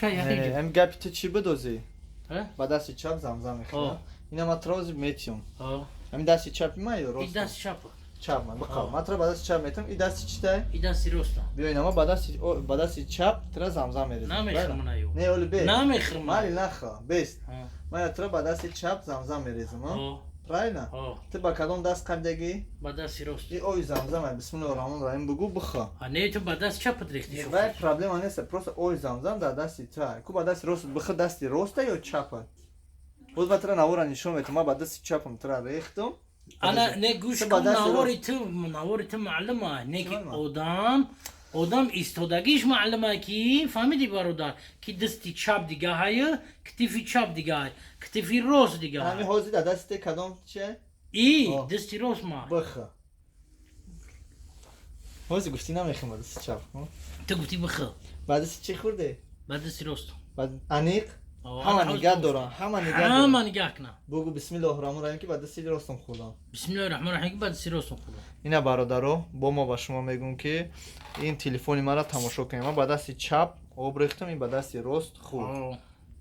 ام گپی تو چی بدوزی؟ ها؟ با دست چپ زمزم میخوام. آه. اینا ما تراز میتیم. آه. همین دست چپ ما یا این راست؟ دست چپ. چپ من بخوام. آه. ما ترا با دست چپ میتیم. این دست چیته؟ این دست راست. بیا اینا ما با دست چپ ترا زمزم میریزیم. نمیخرم نیو. نه اولی بی. نمیخرم. مالی نخوا. بیست. ها. ما ترا با دست چپ زمزم میریزیم. آه. راینا. آه. تو با کدوم دست قبلگی؟ با دست راست. ای اوی زمزم بسم الله الرحمن الرحیم بگو بخوا. نه تو با دست چپ ریختی شو. ولی پرابلم نیست. پروس اوی زمزم در دستی تو. کو با دست راست بخوا دستی راسته یا چپه؟ بود با ترا نوارا نشون میتونم با دست چپم ترا ریختم. انا نه گوش کن نواری تو معلمه نه که آدم ایستادگیش معلمه کی فهمیدی برادر کی دستی چپ دیگه های کتفی چپ دیگه های کتفی راست دیگه همین های حوزی در دست کدام چه؟ ای دستی راست ما بخوا. حوزی گفتی نمیخوام با دست چپ. تو گفتی بخو بعد دست چی خورده؟ بعد دستی راست بعد انیق همه نگاه دارم همه نگاه کنه بگو بسم الله الرحمن الرحیم که بعد دستی راستم خوردم. بسم الله الرحمن الرحیم بعد دستی راست خوردم. اینا برادرها با ما با شما میگم که این تلفنی مرا تماشا کنیم. من با دست چپ آب ریختم این با دست راست خورد.